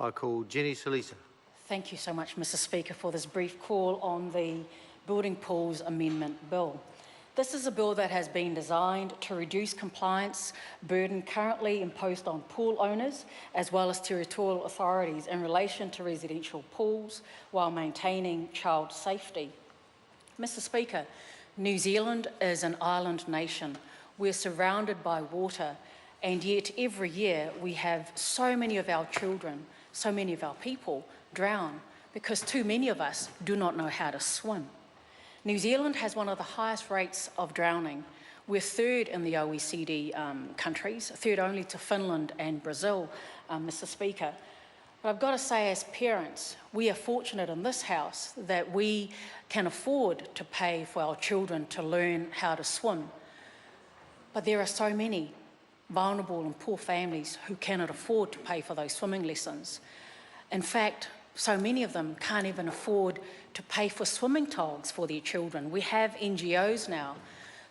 I call Jenny Salisa. Thank you so much, Mr. Speaker, for this brief call on the Building Pools Amendment Bill. This is a bill that has been designed to reduce compliance burden currently imposed on pool owners as well as territorial authorities in relation to residential pools while maintaining child safety. Mr. Speaker, New Zealand is an island nation. We're surrounded by water, and yet every year we have so many of our children, so many of our people drown because too many of us do not know how to swim. New Zealand has one of the highest rates of drowning. We're third in the OECD countries, third only to Finland and Brazil, Mr. Speaker. But I've got to say, as parents, we are fortunate in this House that we can afford to pay for our children to learn how to swim. But there are so many vulnerable and poor families who cannot afford to pay for those swimming lessons. In fact, so many of them can't even afford to pay for swimming togs for their children. We have NGOs now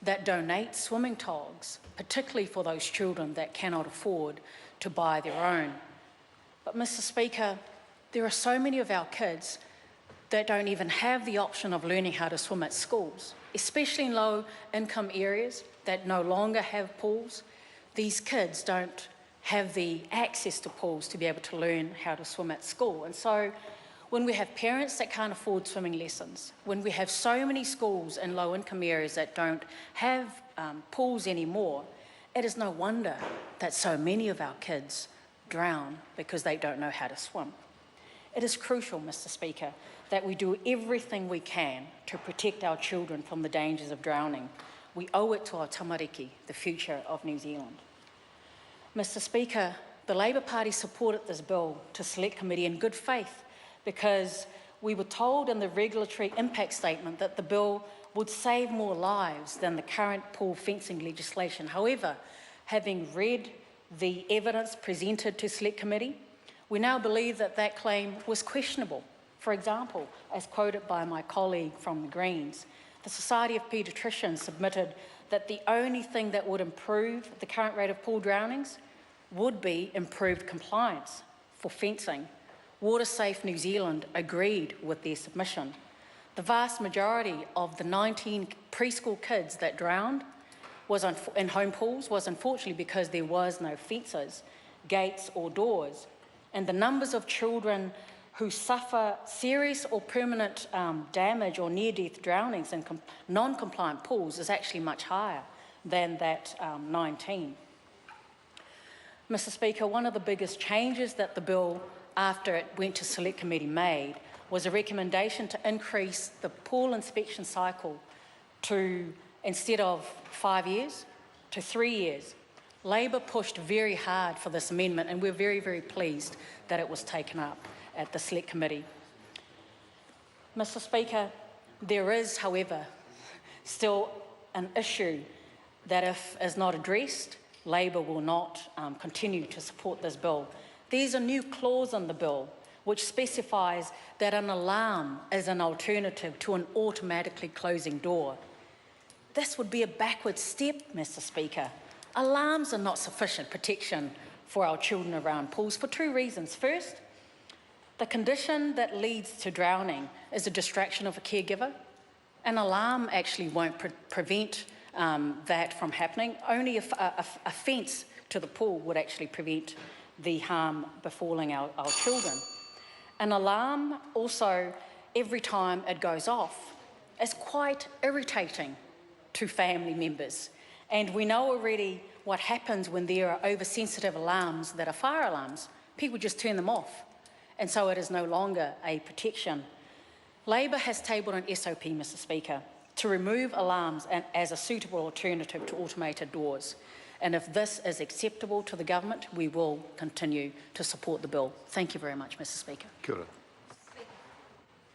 that donate swimming togs, particularly for those children that cannot afford to buy their own. But Mr. Speaker, there are so many of our kids that don't even have the option of learning how to swim at schools, especially in low-income areas that no longer have pools. These kids don't have the access to pools to be able to learn how to swim at school. And so when we have parents that can't afford swimming lessons, when we have so many schools in low-income areas that don't have pools anymore, it is no wonder that so many of our kids drown because they don't know how to swim. It is crucial, Mr. Speaker, that we do everything we can to protect our children from the dangers of drowning. We owe it to our tamariki, the future of New Zealand. Mr. Speaker, the Labour Party supported this bill to Select Committee in good faith because we were told in the regulatory impact statement that the bill would save more lives than the current pool fencing legislation. However, having read the evidence presented to Select Committee, we now believe that that claim was questionable. For example, as quoted by my colleague from the Greens, the Society of Paediatricians submitted that the only thing that would improve the current rate of pool drownings would be improved compliance for fencing. WaterSafe New Zealand agreed with their submission. The vast majority of the 19 preschool kids that drowned in home pools was unfortunately because there was no fences, gates or doors. And the numbers of children who suffer serious or permanent damage or near-death drownings in non-compliant pools is actually much higher than that 19. Mr. Speaker, one of the biggest changes that the bill, after it went to Select Committee, made was a recommendation to increase the pool inspection cycle to, instead of 5 years, to 3 years. Labour pushed very hard for this amendment, and we're very, very pleased that it was taken up at the Select Committee. Mr. Speaker, there is, however, still an issue that if is not addressed, Labour will not continue to support this bill. There's a new clause in the bill which specifies that an alarm is an alternative to an automatically closing door. This would be a backward step, Mr. Speaker. Alarms are not sufficient protection for our children around pools for two reasons. First, the condition that leads to drowning is a distraction of a caregiver. An alarm actually won't prevent that from happening. Only a fence to the pool would actually prevent the harm befalling our children. An alarm also, every time it goes off, is quite irritating to family members. And we know already what happens when there are oversensitive alarms that are fire alarms. People just turn them off. And so it is no longer a protection. Labour has tabled an SOP, Mr. Speaker, to remove alarms as a suitable alternative to automated doors. And if this is acceptable to the government, we will continue to support the bill. Thank you very much, Mr. Speaker. Kia ora.